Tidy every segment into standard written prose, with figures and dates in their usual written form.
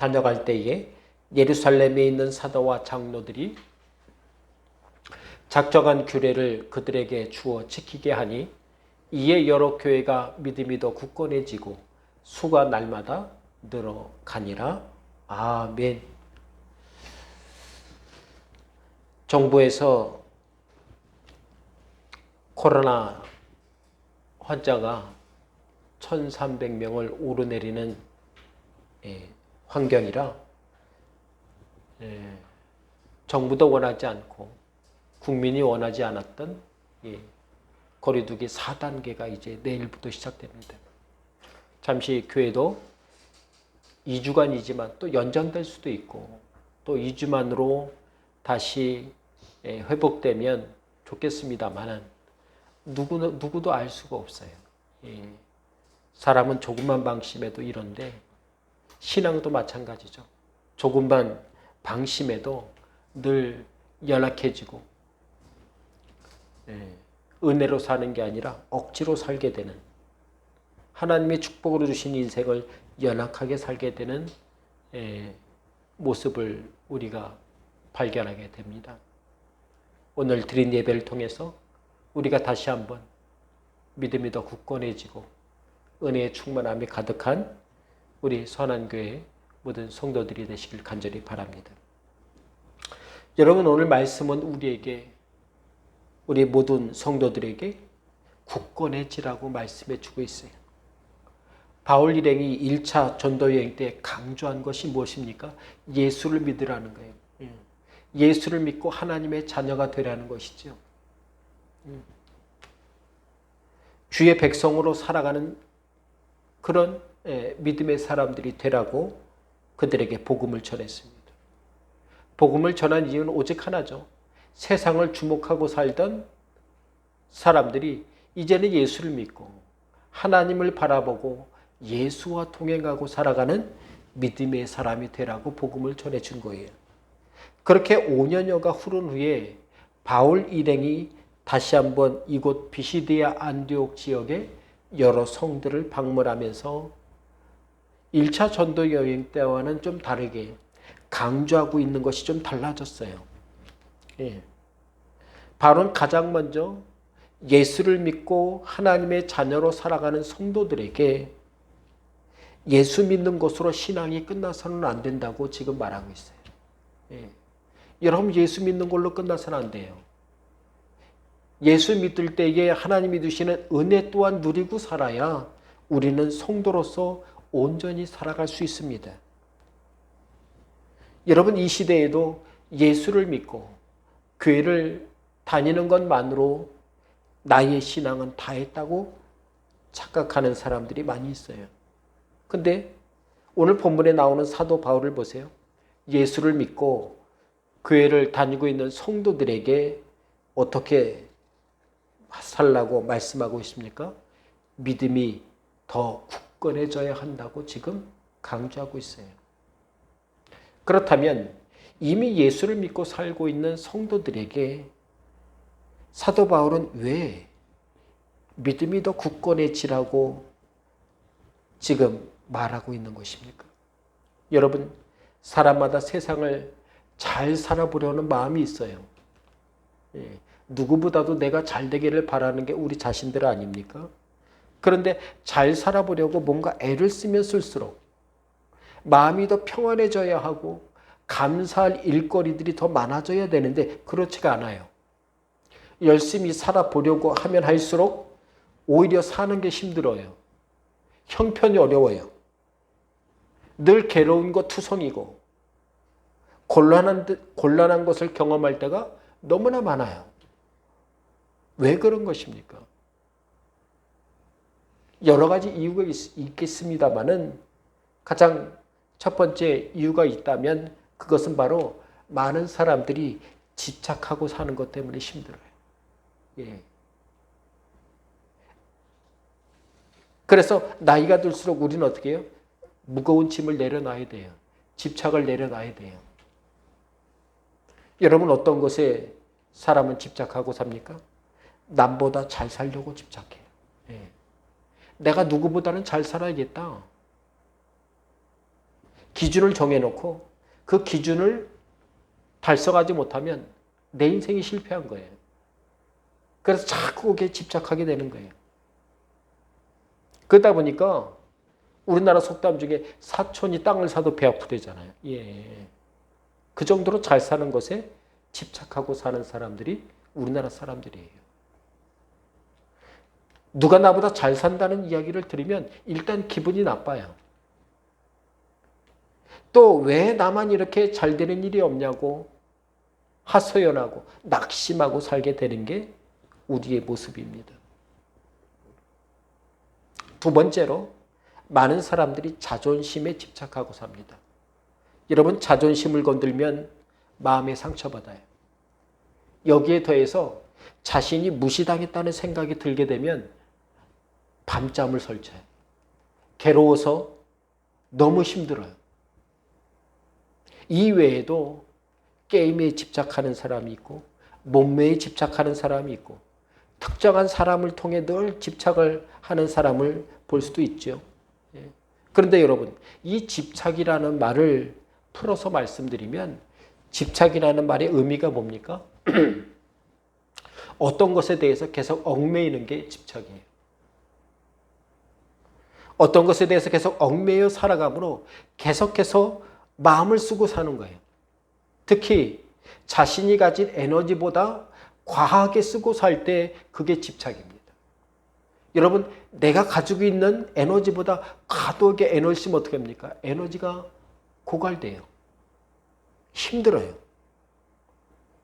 다녀갈 때에 예루살렘에 있는 사도와 장로들이 작정한 규례를 그들에게 주어 지키게 하니 이에 여러 교회가 믿음이 더 굳건해지고 수가 날마다 늘어가니라. 아멘. 정부에서 코로나 환자가 1,300명을 오르내리는 환경이라 정부도 원하지 않고 국민이 원하지 않았던 거리두기 4단계가 이제 내일부터 시작됩니다. 잠시 교회도 2주간이지만 또 연장될 수도 있고 또 2주만으로 다시 회복되면 좋겠습니다만 누구도 알 수가 없어요. 사람은 조금만 방심해도 이런데 신앙도 마찬가지죠. 조금만 방심해도 늘 연약해지고 은혜로 사는 게 아니라 억지로 살게 되는, 하나님의 축복으로 주신 인생을 연약하게 살게 되는 모습을 우리가 발견하게 됩니다. 오늘 드린 예배를 통해서 우리가 다시 한번 믿음이 더 굳건해지고 은혜의 충만함이 가득한 우리 선한교회 모든 성도들이 되시길 간절히 바랍니다. 여러분, 오늘 말씀은 우리 모든 성도들에게 굳건해지라고 말씀해 주고 있어요. 바울 일행이 1차 전도여행 때 강조한 것이 무엇입니까? 예수를 믿으라는 거예요. 예수를 믿고 하나님의 자녀가 되라는 것이죠. 주의 백성으로 살아가는 그런 믿음의 사람들이 되라고 그들에게 복음을 전했습니다. 복음을 전한 이유는 오직 하나죠. 세상을 주목하고 살던 사람들이 이제는 예수를 믿고 하나님을 바라보고 예수와 동행하고 살아가는 믿음의 사람이 되라고 복음을 전해준 거예요. 그렇게 5년여가 흐른 후에 바울 일행이 다시 한번 이곳 비시디아 안디옥 지역의 여러 성들을 방문하면서 1차 전도 여행 때와는 좀 다르게 강조하고 있는 것이 좀 달라졌어요. 바울은 가장 먼저 예수를 믿고 하나님의 자녀로 살아가는 성도들에게 예수 믿는 것으로 신앙이 끝나서는 안 된다고 지금 말하고 있어요. 여러분, 예수 믿는 걸로 끝나서는 안 돼요. 예수 믿을 때에 하나님이 주시는 은혜 또한 누리고 살아야 우리는 성도로서 온전히 살아갈 수 있습니다. 여러분, 이 시대에도 예수를 믿고 교회를 다니는 것만으로 나의 신앙은 다 했다고 착각하는 사람들이 많이 있어요. 근데 오늘 본문에 나오는 사도 바울을 보세요. 예수를 믿고 교회를 다니고 있는 성도들에게 어떻게 살라고 말씀하고 있습니까? 믿음이 더 굳건해져야 한다고 지금 강조하고 있어요. 그렇다면 이미 예수를 믿고 살고 있는 성도들에게 사도 바울은 왜 믿음이 더 굳건해지라고 지금 말하고 있는 것입니까? 여러분, 사람마다 세상을 잘 살아보려는 마음이 있어요. 누구보다도 내가 잘 되기를 바라는 게 우리 자신들 아닙니까? 그런데 잘 살아보려고 뭔가 애를 쓰면 쓸수록 마음이 더 평안해져야 하고 감사할 일거리들이 더 많아져야 되는데 그렇지가 않아요. 열심히 살아보려고 하면 할수록 오히려 사는 게 힘들어요. 형편이 어려워요. 늘 괴로운 것 투성이고 곤란한 것을 경험할 때가 너무나 많아요. 왜 그런 것입니까? 여러 가지 이유가 있겠습니다만은 가장 첫 번째 이유가 있다면 그것은 바로 많은 사람들이 집착하고 사는 것 때문에 힘들어요. 그래서 나이가 들수록 우리는 어떻게 해요? 무거운 짐을 내려놔야 돼요. 집착을 내려놔야 돼요. 여러분, 어떤 것에 사람은 집착하고 삽니까? 남보다 잘 살려고 집착해요. 내가 누구보다는 잘 살아야겠다. 기준을 정해놓고 그 기준을 달성하지 못하면 내 인생이 실패한 거예요. 그래서 자꾸 거기에 집착하게 되는 거예요. 그러다 보니까 우리나라 속담 중에 사촌이 땅을 사도 배 아프대잖아요. 예. 그 정도로 잘 사는 것에 집착하고 사는 사람들이 우리나라 사람들이에요. 누가 나보다 잘 산다는 이야기를 들으면 일단 기분이 나빠요. 또 왜 나만 이렇게 잘 되는 일이 없냐고 하소연하고 낙심하고 살게 되는 게 우리의 모습입니다. 두 번째로 많은 사람들이 자존심에 집착하고 삽니다. 여러분, 자존심을 건들면 마음에 상처받아요. 여기에 더해서 자신이 무시당했다는 생각이 들게 되면 밤잠을 설쳐요. 괴로워서 너무 힘들어요. 이 외에도 게임에 집착하는 사람이 있고 몸매에 집착하는 사람이 있고 특정한 사람을 통해 늘 집착을 하는 사람을 볼 수도 있죠. 그런데 여러분, 이 집착이라는 말을 풀어서 말씀드리면 집착이라는 말의 의미가 뭡니까? 어떤 것에 대해서 계속 얽매이는 게 집착이에요. 어떤 것에 대해서 계속 얽매여 살아가므로 계속해서 마음을 쓰고 사는 거예요. 특히 자신이 가진 에너지보다 과하게 쓰고 살 때 그게 집착입니다. 여러분, 내가 가지고 있는 에너지보다 과도하게 에너지 쓰면 어떻게 합니까? 에너지가 고갈돼요. 힘들어요.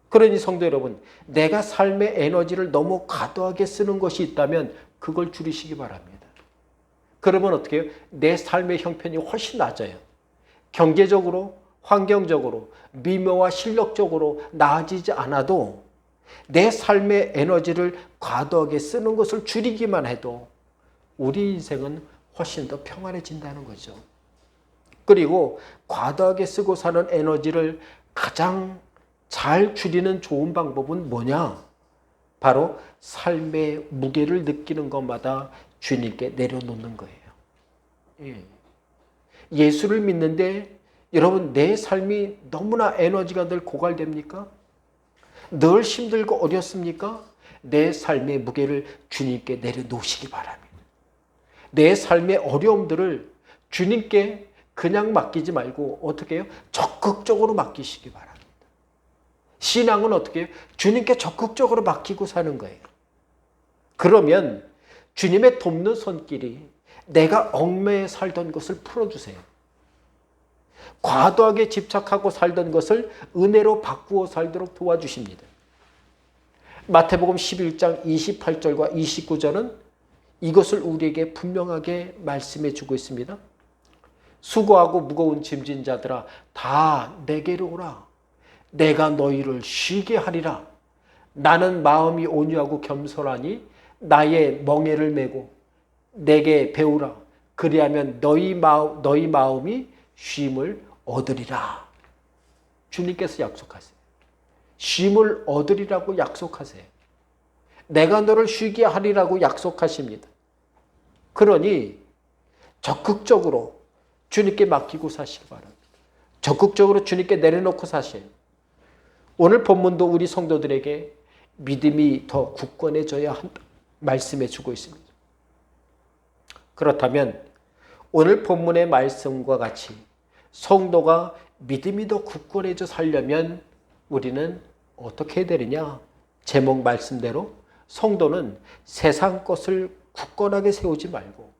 그러니 성도 여러분, 내가 삶의 에너지를 너무 과도하게 쓰는 것이 있다면 그걸 줄이시기 바랍니다. 그러면 어떻게 해요? 내 삶의 형편이 훨씬 낮아요. 경제적으로, 환경적으로, 미모와 실력적으로 나아지지 않아도 내 삶의 에너지를 과도하게 쓰는 것을 줄이기만 해도 우리 인생은 훨씬 더 평안해진다는 거죠. 그리고 과도하게 쓰고 사는 에너지를 가장 잘 줄이는 좋은 방법은 뭐냐? 바로 삶의 무게를 느끼는 것마다 주님께 내려놓는 거예요. 예수를 믿는데 여러분, 내 삶이 너무나 에너지가 늘 고갈됩니까? 늘 힘들고 어렵습니까? 내 삶의 무게를 주님께 내려놓으시기 바랍니다. 내 삶의 어려움들을 주님께 그냥 맡기지 말고 어떻게 해요? 적극적으로 맡기시기 바랍니다. 신앙은 어떻게 해요? 주님께 적극적으로 맡기고 사는 거예요. 그러면 주님의 돕는 손길이 내가 얽매여 살던 것을 풀어주세요. 과도하게 집착하고 살던 것을 은혜로 바꾸어 살도록 도와주십니다. 마태복음 11장 28절과 29절은 이것을 우리에게 분명하게 말씀해 주고 있습니다. 수고하고 무거운 짐진 자들아 다 내게로 오라. 내가 너희를 쉬게 하리라. 나는 마음이 온유하고 겸손하니 나의 멍에를 메고 내게 배우라. 그리하면 너희 마음이 쉼을 얻으리라. 주님께서 약속하세요. 쉼을 얻으리라고 약속하세요. 내가 너를 쉬게 하리라고 약속하십니다. 그러니 적극적으로 주님께 맡기고 사시기 바랍니다. 적극적으로 주님께 내려놓고 사셔요. 오늘 본문도 우리 성도들에게 믿음이 더 굳건해져야 한다 말씀해 주고 있습니다. 그렇다면 오늘 본문의 말씀과 같이 성도가 믿음이 더 굳건해져 살려면 우리는 어떻게 해야 되느냐? 제목 말씀대로 성도는 세상 것을 굳건하게 세우지 말고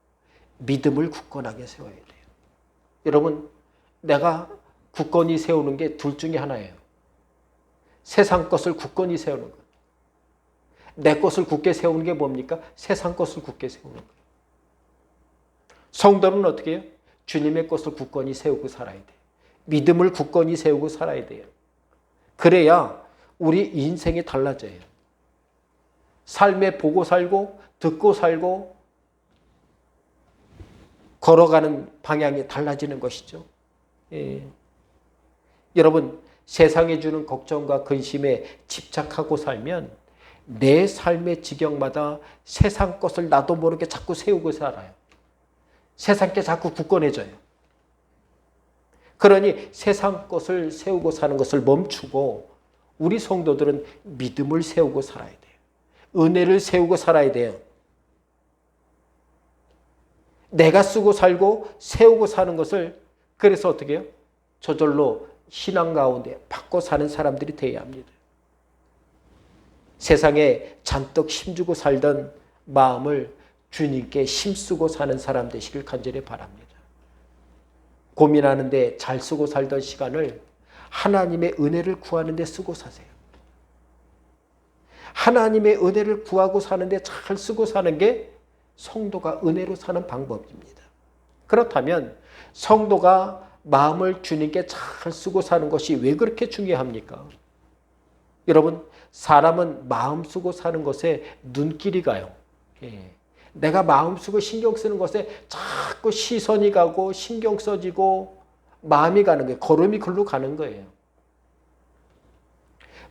믿음을 굳건하게 세워야 돼요. 여러분, 내가 굳건히 세우는 게 둘 중에 하나예요. 세상 것을 굳건히 세우는 것. 내 것을 굳게 세우는 게 뭡니까? 세상 것을 굳게 세우는 것. 성도는 어떻게 해요? 주님의 것을 굳건히 세우고 살아야 돼요. 믿음을 굳건히 세우고 살아야 돼요. 그래야 우리 인생이 달라져요. 삶에 보고 살고 듣고 살고 걸어가는 방향이 달라지는 것이죠. 여러분, 세상에 주는 걱정과 근심에 집착하고 살면 내 삶의 지경마다 세상 것을 나도 모르게 자꾸 세우고 살아요. 세상께 자꾸 굳건해져요. 그러니 세상 것을 세우고 사는 것을 멈추고 우리 성도들은 믿음을 세우고 살아야 돼요. 은혜를 세우고 살아야 돼요. 내가 쓰고 살고 세우고 사는 것을 그래서 어떻게 해요? 저절로 신앙 가운데 받고 사는 사람들이 되어야 합니다. 세상에 잔뜩 힘주고 살던 마음을 주님께 힘쓰고 사는 사람 되시길 간절히 바랍니다. 고민하는데 잘 쓰고 살던 시간을 하나님의 은혜를 구하는 데 쓰고 사세요. 하나님의 은혜를 구하고 사는데 잘 쓰고 사는 게 성도가 은혜로 사는 방법입니다. 그렇다면 성도가 마음을 주님께 잘 쓰고 사는 것이 왜 그렇게 중요합니까? 여러분, 사람은 마음 쓰고 사는 것에 눈길이 가요. 내가 마음 쓰고 신경 쓰는 것에 자꾸 시선이 가고 신경 써지고 마음이 가는 거예요. 걸음이 글로 가는 거예요.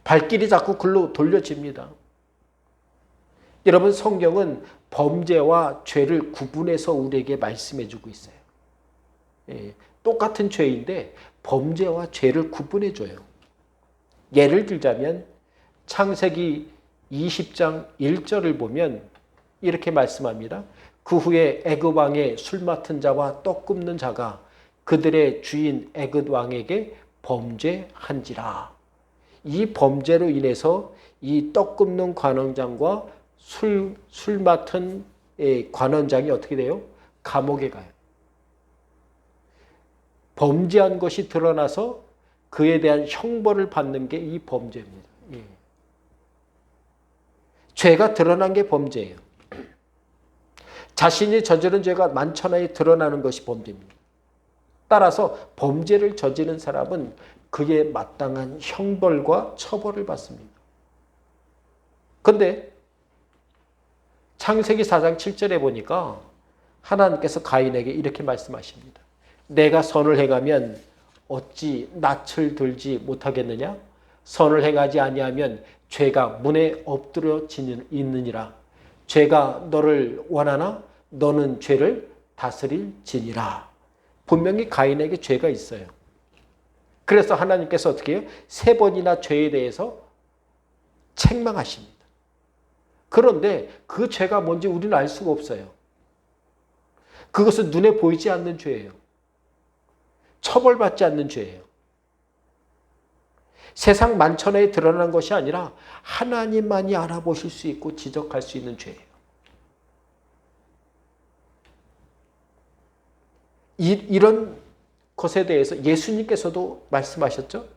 발길이 자꾸 글로 돌려집니다. 여러분, 성경은 범죄와 죄를 구분해서 우리에게 말씀해 주고 있어요. 똑같은 죄인데 범죄와 죄를 구분해 줘요. 예를 들자면 창세기 20장 1절을 보면 이렇게 말씀합니다. 그 후에 애굽 왕의 술 맡은 자와 떡 굽는 자가 그들의 주인 애굽 왕에게 범죄한지라. 이 범죄로 인해서 이 떡 굽는 관원장과 술 맡은 관원장이 어떻게 돼요? 감옥에 가요. 범죄한 것이 드러나서 그에 대한 형벌을 받는 게 이 범죄입니다. 죄가 드러난 게 범죄예요. 자신이 저지른 죄가 만천하에 드러나는 것이 범죄입니다. 따라서 범죄를 저지른 사람은 그에 마땅한 형벌과 처벌을 받습니다. 그런데 창세기 4장 7절에 보니까 하나님께서 가인에게 이렇게 말씀하십니다. 내가 선을 행하면 어찌 낯을 들지 못하겠느냐? 선을 행하지 아니하면 죄가 문에 엎드려 있느니라. 죄가 너를 원하나 너는 죄를 다스릴지니라. 분명히 가인에게 죄가 있어요. 그래서 하나님께서 어떻게 해요? 3번이나 죄에 대해서 책망하십니다. 그런데 그 죄가 뭔지 우리는 알 수가 없어요. 그것은 눈에 보이지 않는 죄예요. 처벌받지 않는 죄예요. 세상 만천하에 드러난 것이 아니라 하나님만이 알아보실 수 있고 지적할 수 있는 죄예요. 이런 것에 대해서 예수님께서도 말씀하셨죠.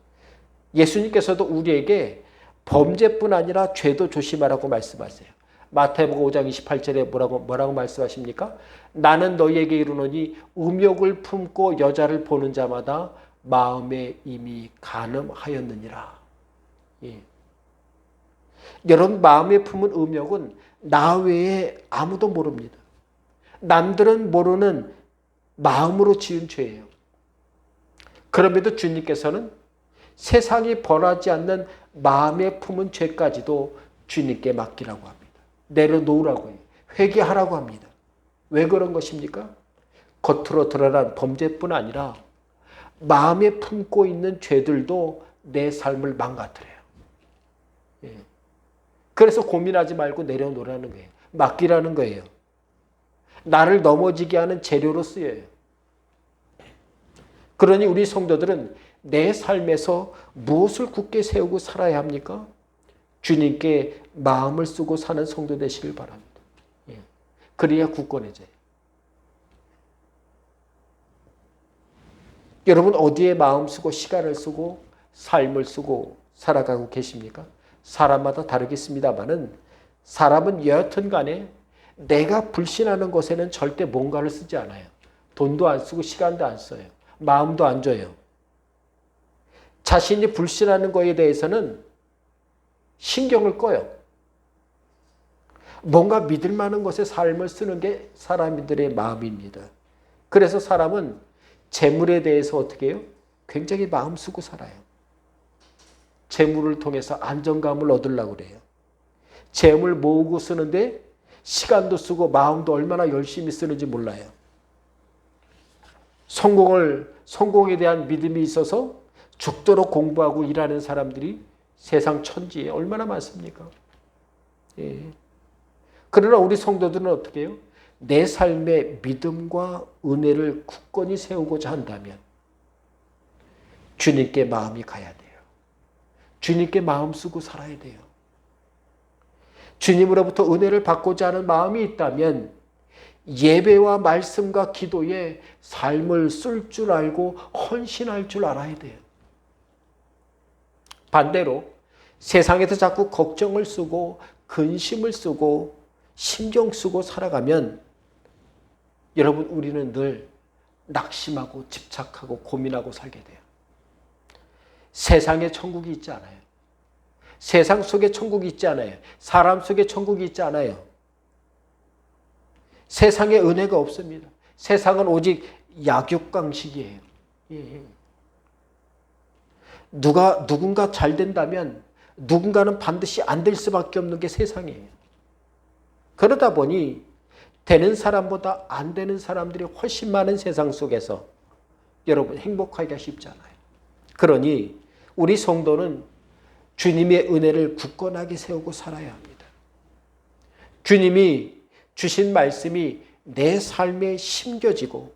예수님께서도 우리에게 범죄뿐 아니라 죄도 조심하라고 말씀하세요. 마태복음 5장 28절에 뭐라고 말씀하십니까? 나는 너희에게 이르노니 음욕을 품고 여자를 보는 자마다 마음에 이미 간음하였느니라. 여러분, 마음에 품은 음욕은 나 외에 아무도 모릅니다. 남들은 모르는 마음으로 지은 죄예요. 그럼에도 주님께서는 세상이 벌하지 않는 마음에 품은 죄까지도 주님께 맡기라고 합니다. 내려놓으라고 해요. 회개하라고 합니다. 왜 그런 것입니까? 겉으로 드러난 범죄뿐 아니라 마음에 품고 있는 죄들도 내 삶을 망가뜨려요. 그래서 고민하지 말고 내려놓으라는 거예요. 맡기라는 거예요. 나를 넘어지게 하는 재료로 쓰여요. 그러니 우리 성도들은 내 삶에서 무엇을 굳게 세우고 살아야 합니까? 주님께 마음을 쓰고 사는 성도 되시길 바랍니다. 그래야 굳건해져요. 여러분, 어디에 마음 쓰고 시간을 쓰고 삶을 쓰고 살아가고 계십니까? 사람마다 다르겠습니다만은 사람은 여하튼 간에 내가 불신하는 것에는 절대 뭔가를 쓰지 않아요. 돈도 안 쓰고 시간도 안 써요. 마음도 안 줘요. 자신이 불신하는 것에 대해서는 신경을 꺼요. 뭔가 믿을 만한 것에 삶을 쓰는 게 사람들의 마음입니다. 그래서 사람은 재물에 대해서 어떻게 해요? 굉장히 마음 쓰고 살아요. 재물을 통해서 안정감을 얻으려고 그래요. 재물 모으고 쓰는데 시간도 쓰고 마음도 얼마나 열심히 쓰는지 몰라요. 성공에 대한 믿음이 있어서 죽도록 공부하고 일하는 사람들이 세상 천지에 얼마나 많습니까? 예. 그러나 우리 성도들은 어떻게 해요? 내 삶의 믿음과 은혜를 굳건히 세우고자 한다면 주님께 마음이 가야 돼요. 주님께 마음 쓰고 살아야 돼요. 주님으로부터 은혜를 받고자 하는 마음이 있다면 예배와 말씀과 기도에 삶을 쓸 줄 알고 헌신할 줄 알아야 돼요. 반대로 세상에서 자꾸 걱정을 쓰고 근심을 쓰고 신경 쓰고 살아가면 여러분 우리는 늘 낙심하고 집착하고 고민하고 살게 돼요. 세상에 천국이 있지 않아요. 세상 속에 천국이 있지 않아요. 사람 속에 천국이 있지 않아요. 세상에 은혜가 없습니다. 세상은 오직 약육강식이에요. 예. 누군가 잘 된다면 누군가는 반드시 안 될 수밖에 없는 게 세상이에요. 그러다 보니 되는 사람보다 안 되는 사람들이 훨씬 많은 세상 속에서 여러분 행복하기가 쉽지 않아요. 그러니 우리 성도는 주님의 은혜를 굳건하게 세우고 살아야 합니다. 주님이 주신 말씀이 내 삶에 심겨지고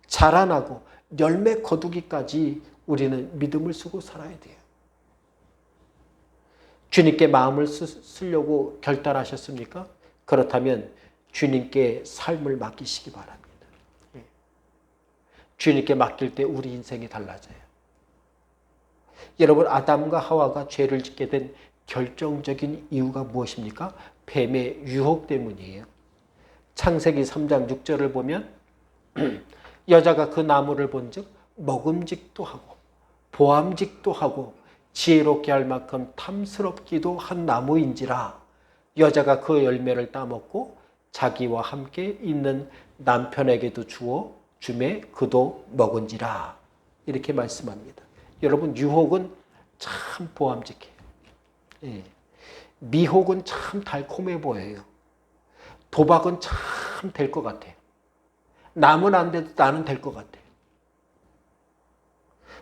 자라나고 열매 거두기까지 우리는 믿음을 쓰고 살아야 돼요. 주님께 마음을 쓰려고 결단하셨습니까? 그렇다면 주님께 삶을 맡기시기 바랍니다. 주님께 맡길 때 우리 인생이 달라져요. 여러분 아담과 하와가 죄를 짓게 된 결정적인 이유가 무엇입니까? 뱀의 유혹 때문이에요. 창세기 3장 6절을 보면 여자가 그 나무를 본즉 먹음직도 하고 보암직도 하고 지혜롭게 할 만큼 탐스럽기도 한 나무인지라 여자가 그 열매를 따먹고 자기와 함께 있는 남편에게도 주매 그도 먹은지라 이렇게 말씀합니다. 여러분 유혹은 참 보암직해요. 예. 미혹은 참 달콤해 보여요. 도박은 참 될 것 같아요. 남은 안 돼도 나는 될 것 같아요.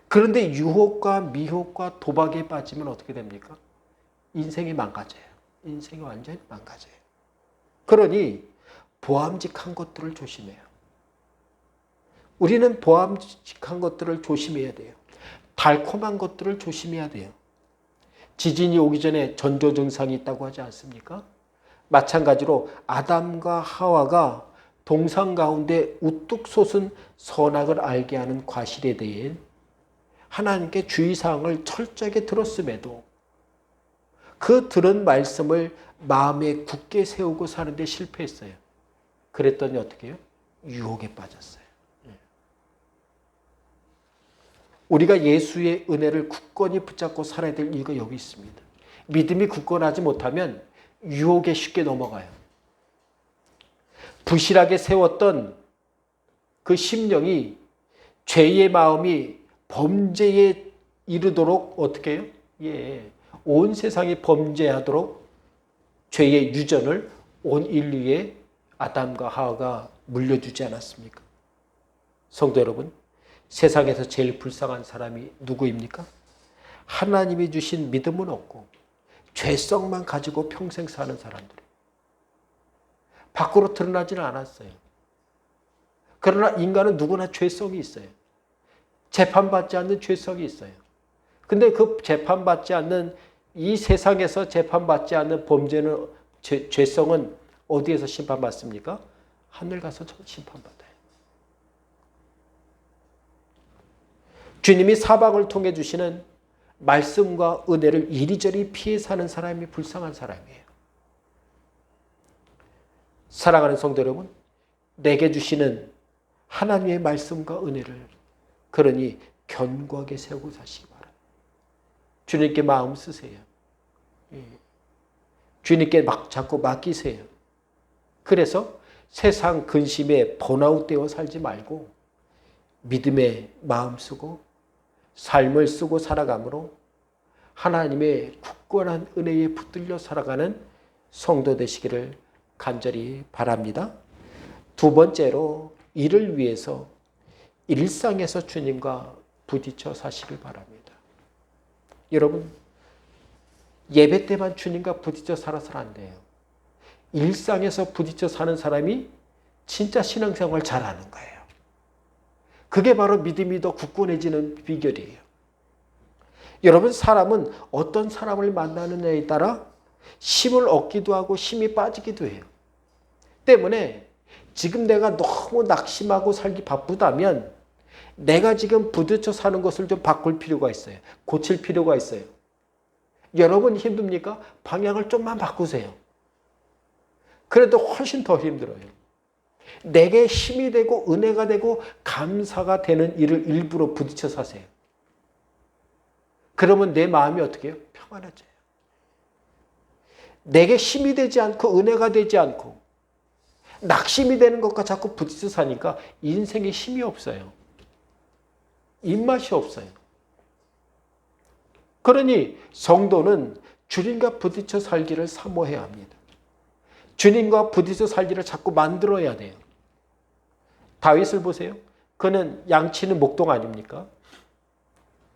그런데 유혹과 미혹과 도박에 빠지면 어떻게 됩니까? 인생이 망가져요. 인생이 완전히 망가져요. 그러니 보암직한 것들을 조심해요. 우리는 보암직한 것들을 조심해야 돼요. 달콤한 것들을 조심해야 돼요. 지진이 오기 전에 전조 증상이 있다고 하지 않습니까? 마찬가지로 아담과 하와가 동상 가운데 우뚝 솟은 선악을 알게 하는 과실에 대해 하나님께 주의사항을 철저하게 들었음에도 그 들은 말씀을 마음에 굳게 세우고 사는데 실패했어요. 그랬더니 어떻게 해요? 유혹에 빠졌어요. 우리가 예수의 은혜를 굳건히 붙잡고 살아야 될 이유가 여기 있습니다. 믿음이 굳건하지 못하면 유혹에 쉽게 넘어가요. 부실하게 세웠던 그 심령이 죄의 마음이 범죄에 이르도록 어떻게 해요? 예, 온 세상이 범죄하도록 죄의 유전을 온 인류에 아담과 하와가 물려주지 않았습니까? 성도 여러분, 세상에서 제일 불쌍한 사람이 누구입니까? 하나님이 주신 믿음은 없고 죄성만 가지고 평생 사는 사람들. 밖으로 드러나지는 않았어요. 그러나 인간은 누구나 죄성이 있어요. 재판받지 않는 죄성이 있어요. 근데 그 재판받지 않는 이 세상에서 재판받지 않는 범죄는 죄성은 어디에서 심판받습니까? 하늘 가서 심판받아요. 주님이 사방을 통해 주시는 말씀과 은혜를 이리저리 피해 사는 사람이 불쌍한 사람이에요. 사랑하는 성도 여러분, 내게 주시는 하나님의 말씀과 은혜를 그러니 견고하게 세우고 사시기 바랍니다. 주님께 마음 쓰세요. 주님께 자꾸 맡기세요. 그래서 세상 근심에 번아웃되어 살지 말고 믿음에 마음 쓰고 삶을 쓰고 살아가므로 하나님의 굳건한 은혜에 붙들려 살아가는 성도 되시기를 간절히 바랍니다. 두 번째로 이를 위해서 일상에서 주님과 부딪혀 사시길 바랍니다. 여러분, 예배 때만 주님과 부딪혀 살아서는 안 돼요. 일상에서 부딪혀 사는 사람이 진짜 신앙생활 잘하는 거예요. 그게 바로 믿음이 더 굳건해지는 비결이에요. 여러분, 사람은 어떤 사람을 만나느냐에 따라 힘을 얻기도 하고 힘이 빠지기도 해요. 때문에 지금 내가 너무 낙심하고 살기 바쁘다면 내가 지금 부딪혀 사는 것을 좀 바꿀 필요가 있어요. 고칠 필요가 있어요. 여러분 힘듭니까? 방향을 좀만 바꾸세요. 그래도 훨씬 더 힘들어요. 내게 힘이 되고 은혜가 되고 감사가 되는 일을 일부러 부딪혀 사세요. 그러면 내 마음이 어떻게 해요? 평안해져요. 내게 힘이 되지 않고 은혜가 되지 않고 낙심이 되는 것과 자꾸 부딪혀 사니까 인생에 힘이 없어요. 입맛이 없어요. 그러니 성도는 주님과 부딪혀 살기를 사모해야 합니다. 주님과 부딪혀 살기를 자꾸 만들어야 돼요. 다윗을 보세요. 그는 양치는 목동 아닙니까?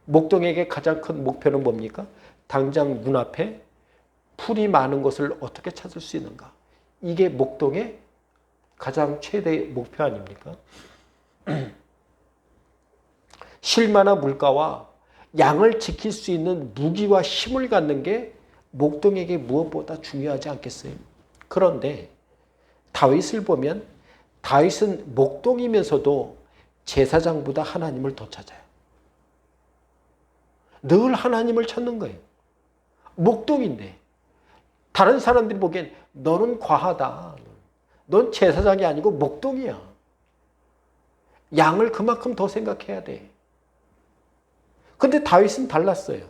목동에게 가장 큰 목표는 뭡니까? 당장 눈앞에 풀이 많은 것을 어떻게 찾을 수 있는가? 이게 목동의 가장 최대의 목표 아닙니까? 실마나 물가와 양을 지킬 수 있는 무기와 힘을 갖는 게 목동에게 무엇보다 중요하지 않겠어요? 그런데 다윗을 보면 다윗은 목동이면서도 제사장보다 하나님을 더 찾아요. 늘 하나님을 찾는 거예요. 목동인데 다른 사람들이 보기엔 너는 과하다. 넌 제사장이 아니고 목동이야. 양을 그만큼 더 생각해야 돼. 근데 다윗은 달랐어요.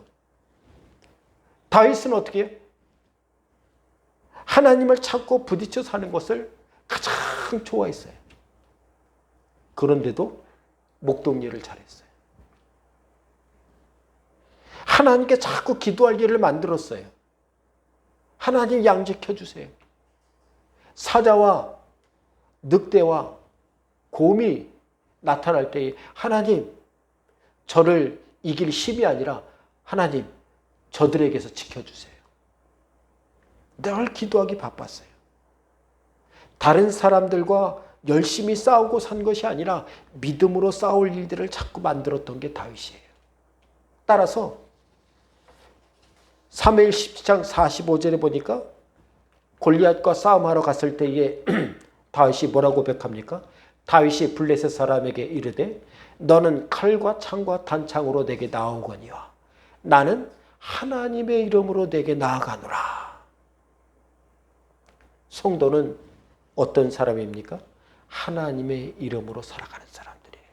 다윗은 어떻게 해요? 하나님을 찾고 부딪혀 사는 것을 가장 좋아했어요. 그런데도 목동 일을 잘했어요. 하나님께 자꾸 기도할 일을 만들었어요. 하나님 양 지켜주세요. 사자와 늑대와 곰이 나타날 때에 하나님 저를 이길 힘이 아니라 하나님 저들에게서 지켜주세요. 늘 기도하기 바빴어요. 다른 사람들과 열심히 싸우고 산 것이 아니라 믿음으로 싸울 일들을 자꾸 만들었던 게 다윗이에요. 따라서 사무엘 10장 45절에 보니까 골리앗과 싸움하러 갔을 때에 다윗이 뭐라고 고백합니까? 다윗이 블레셋 사람에게 이르되 너는 칼과 창과 단창으로 내게 나오거니와 나는 하나님의 이름으로 내게 나아가노라. 성도는 어떤 사람입니까? 하나님의 이름으로 살아가는 사람들이에요.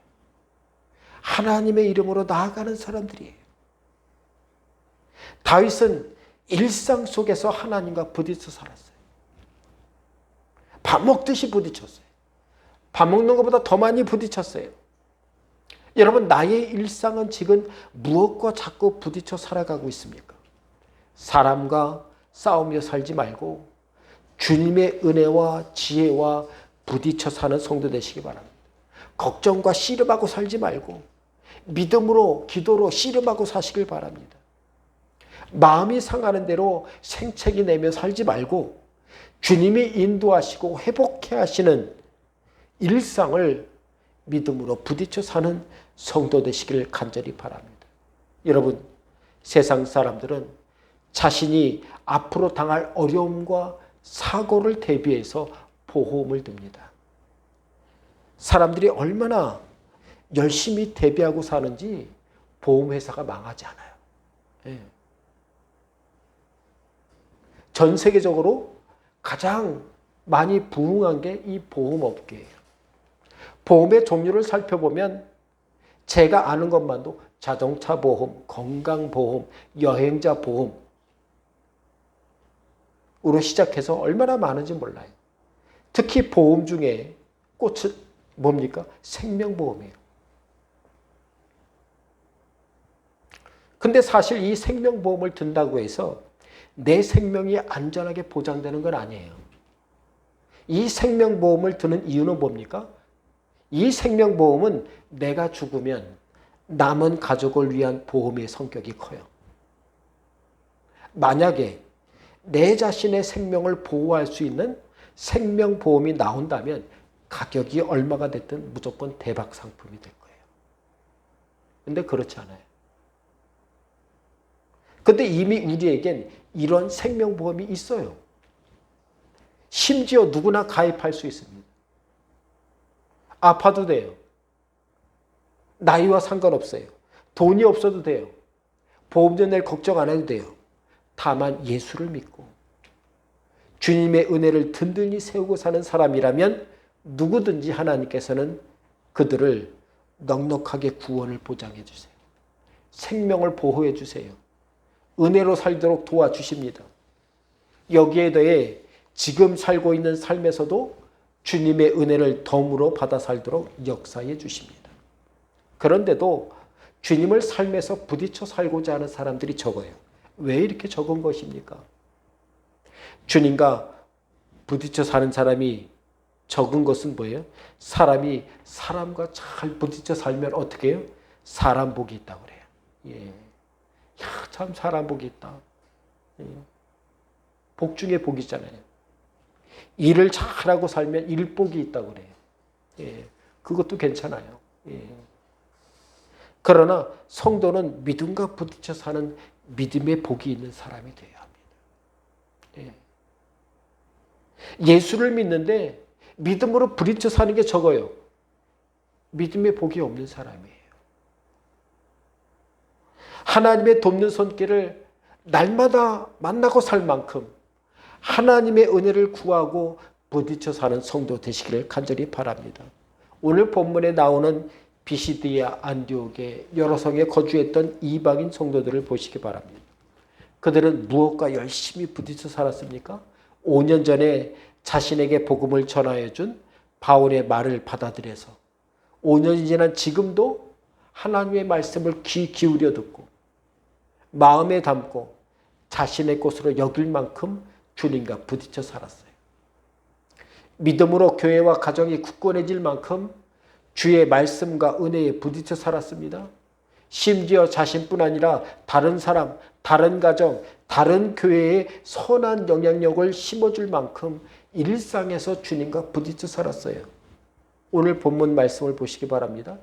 하나님의 이름으로 나아가는 사람들이에요. 다윗은 일상 속에서 하나님과 부딪혀 살았어요. 밥 먹듯이 부딪혔어요. 밥 먹는 것보다 더 많이 부딪혔어요. 여러분, 나의 일상은 지금 무엇과 자꾸 부딪혀 살아가고 있습니까? 사람과 싸우며 살지 말고 주님의 은혜와 지혜와 부딪혀 사는 성도 되시기 바랍니다. 걱정과 씨름하고 살지 말고 믿음으로 기도로 씨름하고 사시길 바랍니다. 마음이 상하는 대로 생채기 내며 살지 말고 주님이 인도하시고 회복해 하시는 일상을 믿음으로 부딪혀 사는 성도 되시길 간절히 바랍니다. 여러분, 세상 사람들은 자신이 앞으로 당할 어려움과 사고를 대비해서 보험을 듭니다. 사람들이 얼마나 열심히 대비하고 사는지 보험회사가 망하지 않아요. 네. 전 세계적으로 가장 많이 부흥한 게 이 보험업계예요. 보험의 종류를 살펴보면 제가 아는 것만도 자동차 보험, 건강보험, 여행자 보험으로 시작해서 얼마나 많은지 몰라요. 특히 보험 중에 꽃은 뭡니까? 생명보험이에요. 근데 사실 이 생명보험을 든다고 해서 내 생명이 안전하게 보장되는 건 아니에요. 이 생명보험을 드는 이유는 뭡니까? 이 생명보험은 내가 죽으면 남은 가족을 위한 보험의 성격이 커요. 만약에 내 자신의 생명을 보호할 수 있는 생명보험이 나온다면 가격이 얼마가 됐든 무조건 대박 상품이 될 거예요. 근데 그렇지 않아요. 근데 이미 우리에겐 이런 생명보험이 있어요. 심지어 누구나 가입할 수 있습니다. 아파도 돼요. 나이와 상관없어요. 돈이 없어도 돼요. 보험료 낼 걱정 안 해도 돼요. 다만 예수를 믿고 주님의 은혜를 든든히 세우고 사는 사람이라면 누구든지 하나님께서는 그들을 넉넉하게 구원을 보장해 주세요. 생명을 보호해 주세요. 은혜로 살도록 도와주십니다. 여기에 더해 지금 살고 있는 삶에서도 주님의 은혜를 덤으로 받아 살도록 역사해 주십니다. 그런데도 주님을 삶에서 부딪혀 살고자 하는 사람들이 적어요. 왜 이렇게 적은 것입니까? 주님과 부딪혀 사는 사람이 적은 것은 뭐예요? 사람이 사람과 잘 부딪혀 살면 어떻게 해요? 사람 복이 있다고 그래요. 예. 야, 참 사람 복이 있다. 예. 복 중에 복이잖아요. 일을 잘하고 살면 일복이 있다고 그래요. 예. 그것도 괜찮아요. 예. 그러나 성도는 믿음과 부딪혀 사는 믿음의 복이 있는 사람이 되어야 합니다. 예. 예수를 믿는데 믿음으로 부딪혀 사는 게 적어요. 믿음의 복이 없는 사람이에요. 하나님의 돕는 손길을 날마다 만나고 살 만큼 하나님의 은혜를 구하고 부딪혀 사는 성도 되시기를 간절히 바랍니다. 오늘 본문에 나오는 비시디아 안디옥의 여러 성에 거주했던 이방인 성도들을 보시기 바랍니다. 그들은 무엇과 열심히 부딪혀 살았습니까? 5년 전에 자신에게 복음을 전하여 준 바울의 말을 받아들여서 5년이 지난 지금도 하나님의 말씀을 귀 기울여 듣고 마음에 담고 자신의 것으로 여길 만큼 주님과 부딪혀 살았어요. 믿음으로 교회와 가정이 굳건해질 만큼 주의 말씀과 은혜에 부딪혀 살았습니다. 심지어 자신뿐 아니라 다른 사람, 다른 가정, 다른 교회에 선한 영향력을 심어줄 만큼 일상에서 주님과 부딪혀 살았어요. 오늘 본문 말씀을 보시기 바랍니다.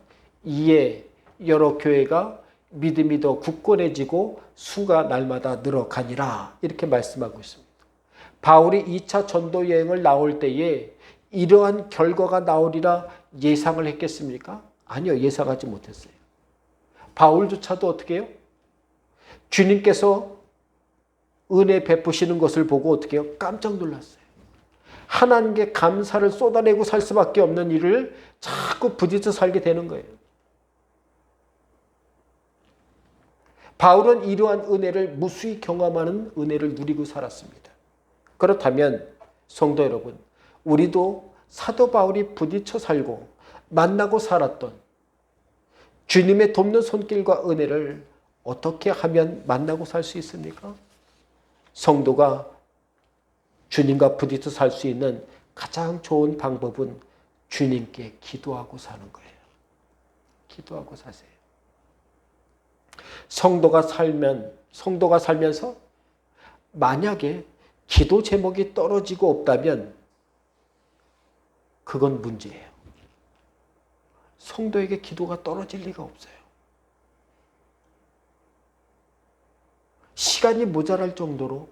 이에 여러 교회가 믿음이 더 굳건해지고 수가 날마다 늘어가니라 이렇게 말씀하고 있습니다. 바울이 2차 전도 여행을 나올 때에 이러한 결과가 나오리라 예상을 했겠습니까? 아니요, 예상하지 못했어요. 바울조차도 어떻게 해요? 주님께서 은혜 베푸시는 것을 보고 어떻게 해요? 깜짝 놀랐어요. 하나님께 감사를 쏟아내고 살 수밖에 없는 일을 자꾸 부딪혀 살게 되는 거예요. 바울은 이러한 은혜를 무수히 경험하는 은혜를 누리고 살았습니다. 그렇다면 성도 여러분, 우리도 사도 바울이 부딪혀 살고 만나고 살았던 주님의 돕는 손길과 은혜를 어떻게 하면 만나고 살 수 있습니까? 성도가 주님과 부딪혀 살 수 있는 가장 좋은 방법은 주님께 기도하고 사는 거예요. 기도하고 사세요. 성도가 살면서 만약에 기도 제목이 떨어지고 없다면 그건 문제예요. 성도에게 기도가 떨어질 리가 없어요. 시간이 모자랄 정도로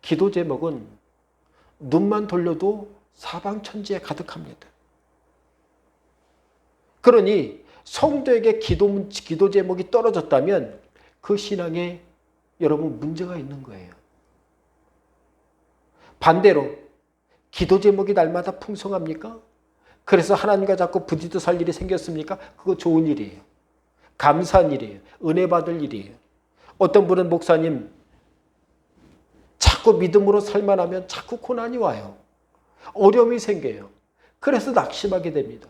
기도 제목은 눈만 돌려도 사방천지에 가득합니다. 그러니 성도에게 기도 제목이 떨어졌다면 그 신앙에 여러분 문제가 있는 거예요. 반대로 기도 제목이 날마다 풍성합니까? 그래서 하나님과 자꾸 부딪혀 살 일이 생겼습니까? 그거 좋은 일이에요. 감사한 일이에요. 은혜 받을 일이에요. 어떤 분은 목사님 자꾸 믿음으로 살만 하면 자꾸 고난이 와요. 어려움이 생겨요. 그래서 낙심하게 됩니다.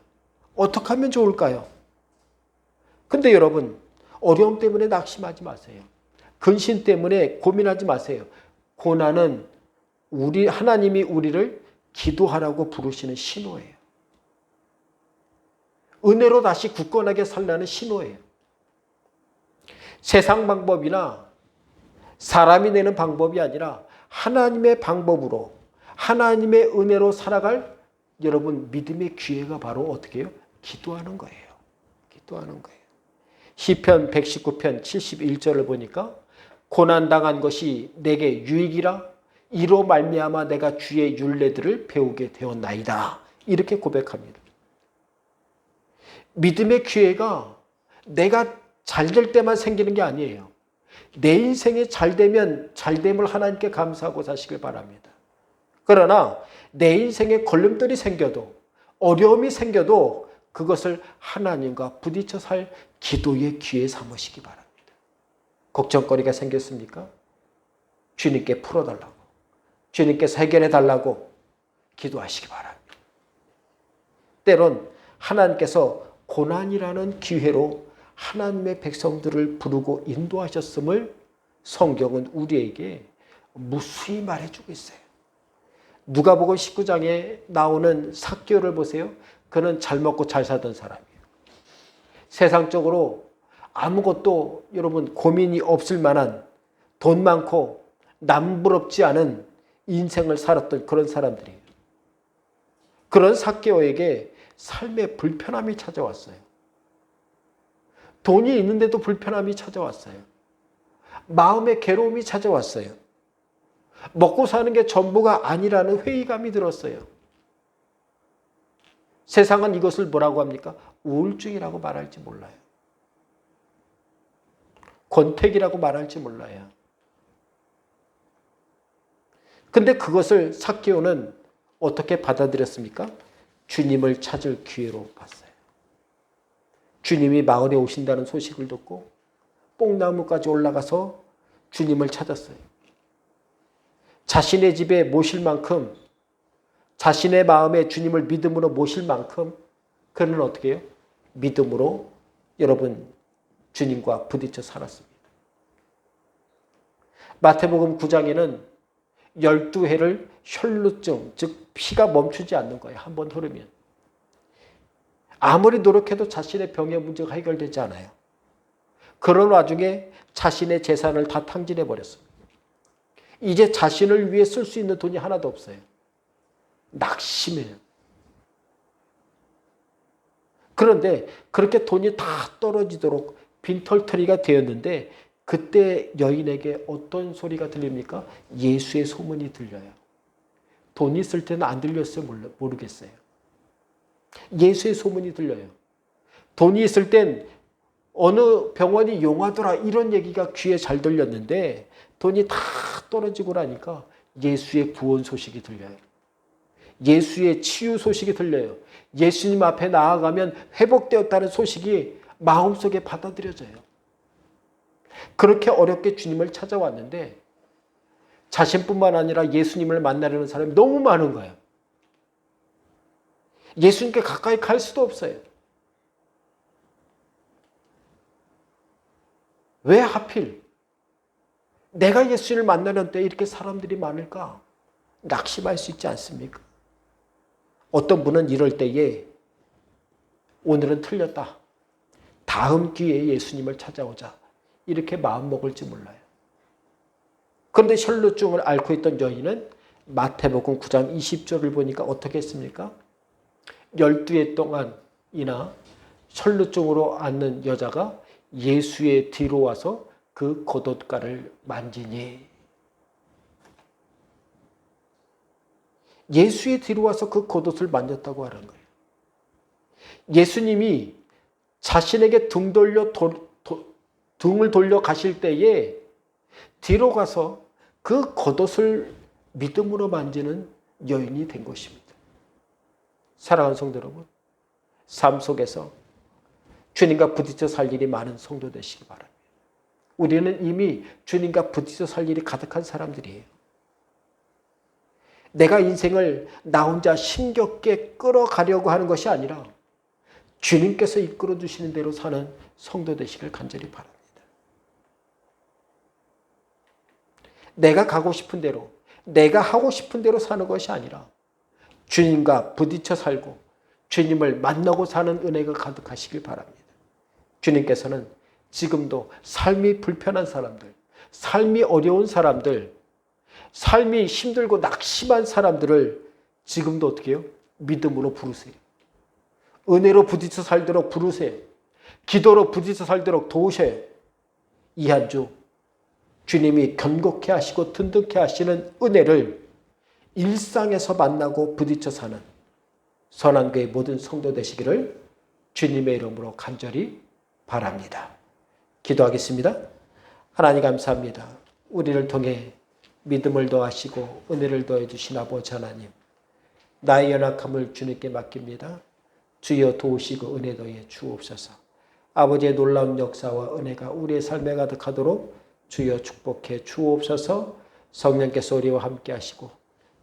어떻게 하면 좋을까요? 근데 여러분 어려움 때문에 낙심하지 마세요. 근심 때문에 고민하지 마세요. 고난은 하나님이 우리를 기도하라고 부르시는 신호예요. 은혜로 다시 굳건하게 살라는 신호예요. 세상 방법이나 사람이 내는 방법이 아니라 하나님의 방법으로, 하나님의 은혜로 살아갈 여러분 믿음의 기회가 바로 어떻게 해요? 기도하는 거예요. 기도하는 거예요. 시편 119편 71절을 보니까 고난당한 것이 내게 유익이라 이로 말미암아 내가 주의 율례들을 배우게 되었나이다. 이렇게 고백합니다. 믿음의 기회가 내가 잘 될 때만 생기는 게 아니에요. 내 인생이 잘 되면 잘됨을 하나님께 감사하고 사시길 바랍니다. 그러나 내 인생에 걸림돌이 생겨도, 어려움이 생겨도 그것을 하나님과 부딪혀 살 기도의 기회 삼으시기 바랍니다. 걱정거리가 생겼습니까? 주님께 풀어달라고, 주님께서 해결해 달라고 기도하시기 바랍니다. 때론 하나님께서 고난이라는 기회로 하나님의 백성들을 부르고 인도하셨음을 성경은 우리에게 무수히 말해주고 있어요. 누가복음 19장에 나오는 삭개오를 보세요. 그는 잘 먹고 잘 살던 사람이에요. 세상적으로 아무것도 여러분 고민이 없을 만한 돈 많고 남부럽지 않은 인생을 살았던 그런 사람들이에요. 그런 삭개오에게 삶의 불편함이 찾아왔어요. 돈이 있는데도 불편함이 찾아왔어요. 마음의 괴로움이 찾아왔어요. 먹고 사는 게 전부가 아니라는 회의감이 들었어요. 세상은 이것을 뭐라고 합니까? 우울증이라고 말할지 몰라요. 권태기라고 말할지 몰라요. 근데 그것을 삭개오는 어떻게 받아들였습니까? 주님을 찾을 기회로 봤어요. 주님이 마을에 오신다는 소식을 듣고 뽕나무까지 올라가서 주님을 찾았어요. 자신의 집에 모실 만큼, 자신의 마음에 주님을 믿음으로 모실 만큼 그는 어떻게 해요? 믿음으로 여러분 주님과 부딪혀 살았습니다. 마태복음 9장에는 12회를 혈루증, 즉 피가 멈추지 않는 거예요. 한번 흐르면. 아무리 노력해도 자신의 병의 문제가 해결되지 않아요. 그런 와중에 자신의 재산을 다 탕진해 버렸습니다. 이제 자신을 위해 쓸 수 있는 돈이 하나도 없어요. 낙심해요. 그런데 그렇게 돈이 다 떨어지도록 빈털터리가 되었는데 그때 여인에게 어떤 소리가 들립니까? 예수의 소문이 들려요. 돈 있을 때는 안 들렸어요? 모르겠어요. 예수의 소문이 들려요. 돈이 있을 땐 어느 병원이 용하더라 이런 얘기가 귀에 잘 들렸는데 돈이 다 떨어지고 나니까 예수의 구원 소식이 들려요. 예수의 치유 소식이 들려요. 예수님 앞에 나아가면 회복되었다는 소식이 마음속에 받아들여져요. 그렇게 어렵게 주님을 찾아왔는데 자신뿐만 아니라 예수님을 만나려는 사람이 너무 많은 거예요. 예수님께 가까이 갈 수도 없어요. 왜 하필 내가 예수님을 만나는 때 이렇게 사람들이 많을까? 낙심할 수 있지 않습니까? 어떤 분은 이럴 때에 오늘은 틀렸다. 다음 기회에 예수님을 찾아오자. 이렇게 마음먹을지 몰라요. 그런데 혈루증을 앓고 있던 여인은 마태복음 9장 20절을 보니까 어떻게 했습니까? 12해 동안이나 혈루증으로 앓는 여자가 예수의 뒤로 와서 그 겉옷가를 만지니 예수의 뒤로 와서 그 겉옷을 만졌다고 하는 거예요. 예수님이 자신에게 등을 돌려 가실 때에 뒤로 가서 그 겉옷을 믿음으로 만지는 여인이 된 것입니다. 사랑하는 성도 여러분, 삶 속에서 주님과 부딪혀 살 일이 많은 성도 되시기 바랍니다. 우리는 이미 주님과 부딪혀 살 일이 가득한 사람들이에요. 내가 인생을 나 혼자 힘겹게 끌어가려고 하는 것이 아니라 주님께서 이끌어 주시는 대로 사는 성도 되시길 간절히 바랍니다. 내가 가고 싶은 대로, 내가 하고 싶은 대로 사는 것이 아니라 주님과 부딪혀 살고 주님을 만나고 사는 은혜가 가득하시길 바랍니다. 주님께서는 지금도 삶이 불편한 사람들, 삶이 어려운 사람들, 삶이 힘들고 낙심한 사람들을 지금도 어떻게 해요? 믿음으로 부르세요. 은혜로 부딪혀 살도록 부르세요. 기도로 부딪혀 살도록 도우셔요. 이 한 주 주님이 견고케 하시고 든든케 하시는 은혜를 일상에서 만나고 부딪혀 사는 선한교회 모든 성도 되시기를 주님의 이름으로 간절히 바랍니다. 기도하겠습니다. 하나님 감사합니다. 우리를 통해 믿음을 더하시고 은혜를 더해 주신 아버지 하나님, 나의 연약함을 주님께 맡깁니다. 주여 도우시고 은혜 더해 주옵소서. 아버지의 놀라운 역사와 은혜가 우리의 삶에 가득하도록 주여 축복해 주옵소서. 성령께서 우리와 함께 하시고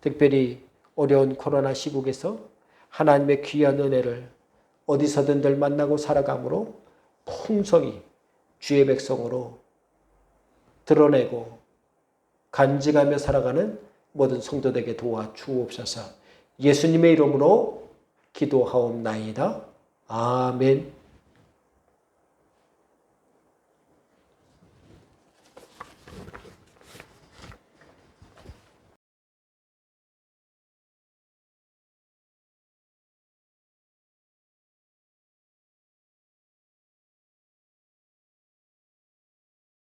특별히 어려운 코로나 시국에서 하나님의 귀한 은혜를 어디서든 늘 만나고 살아감으로 풍성히 주의 백성으로 드러내고 간직하며 살아가는 모든 성도들에게 도와 주옵소서. 예수님의 이름으로 기도하옵나이다. 아멘.